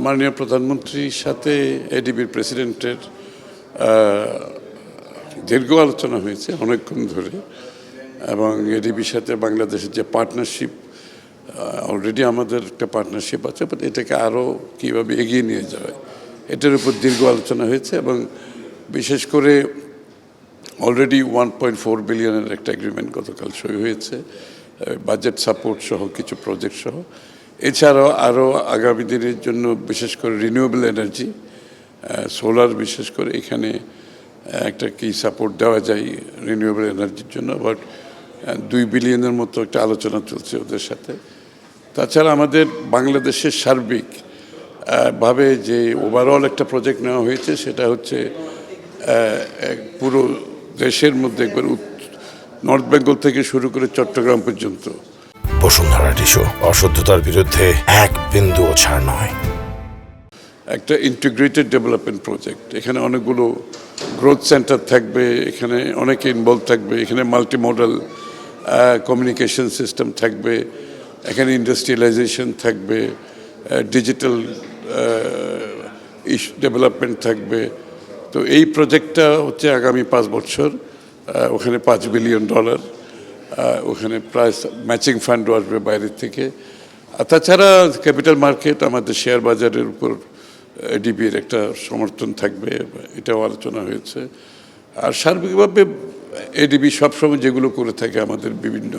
মাননীয় প্রধানমন্ত্রীর সাথে এডিবির প্রেসিডেন্টের দীর্ঘ আলোচনা হয়েছে অনেকক্ষণ ধরে, এবং এডিবির সাথে বাংলাদেশের যে পার্টনারশিপ, অলরেডি আমাদের একটা পার্টনারশিপ আছে, বাট এটাকে আরও কীভাবে এগিয়ে নিয়ে যাবে এটার উপর দীর্ঘ আলোচনা হয়েছে। এবং বিশেষ করে অলরেডি 1.4 বিলিয়নের একটা এগ্রিমেন্ট গতকাল সই হয়েছে, বাজেট সাপোর্ট সহ কিছু প্রজেক্ট সহ। এছাড়াও আরও আগামী দিনের জন্য বিশেষ করে রিনিউয়েবল এনার্জি, সোলার, বিশেষ করে এখানে একটা কি সাপোর্ট দেওয়া যায় রিনিউয়েবল এনার্জির জন্য, বাট 2 বিলিয়নের মতো একটা আলোচনা চলছে ওদের সাথে। তাছাড়া আমাদের বাংলাদেশের সার্বিক ভাবে যে ওভারঅল একটা প্রজেক্ট নেওয়া হয়েছে, সেটা হচ্ছে পুরো দেশের মধ্যে একবার নর্থ বেঙ্গল থেকে শুরু করে চট্টগ্রাম পর্যন্ত বসুন্ধরা টিস্যু অশুদ্ধতার বিরুদ্ধে এক বিন্দুও ছাড় নয়। একটা ইন্টিগ্রেটেড ডেভেলপমেন্ট প্রজেক্ট, এখানে অনেকগুলো গ্রোথ সেন্টার থাকবে, এখানে অনেকে ইনভলভ থাকবে, এখানে মাল্টি মডেল কমিউনিকেশন সিস্টেম থাকবে, এখানে ইন্ডাস্ট্রিয়ালাইজেশন থাকবে, ডিজিটাল ডেভেলপমেন্ট থাকবে। তো এই প্রজেক্টটা হচ্ছে আগামী 5 বছর, ওখানে $5 বিলিয়ন, ওখানে প্রায় ম্যাচিং ফান্ডও আসবে বাইরের থেকে। আর তাছাড়া ক্যাপিটাল মার্কেট, আমাদের শেয়ার বাজারের উপর এডিবির একটা সমর্থন থাকবে, এটাও আলোচনা হয়েছে। আর সার্বিকভাবে এডিবি সবসময় যেগুলো করে থাকে আমাদের বিভিন্ন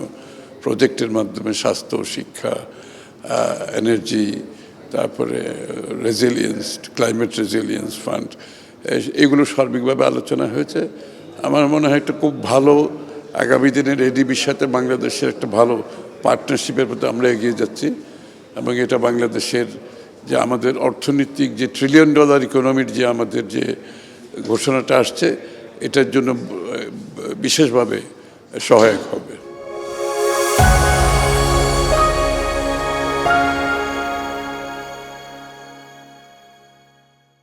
প্রজেক্টের মাধ্যমে, স্বাস্থ্য, শিক্ষা, এনার্জি, তারপরে রেজিলিয়েন্স, ক্লাইমেট রেজিলিয়েন্স ফান্ড, এগুলো সার্বিকভাবে আলোচনা হয়েছে। আমার মনে হয় একটা খুব ভালো আগামী দিনের এডিবির সাথে বাংলাদেশের একটা ভালো পার্টনারশিপের প্রতি আমরা এগিয়ে যাচ্ছি, এবং এটা বাংলাদেশের যে আমাদের অর্থনৈতিক যে $1 ট্রিলিয়ন ইকোনমির যে আমাদের যে ঘোষণাটা আসছে, এটার জন্য বিশেষভাবে সহায়ক হবে।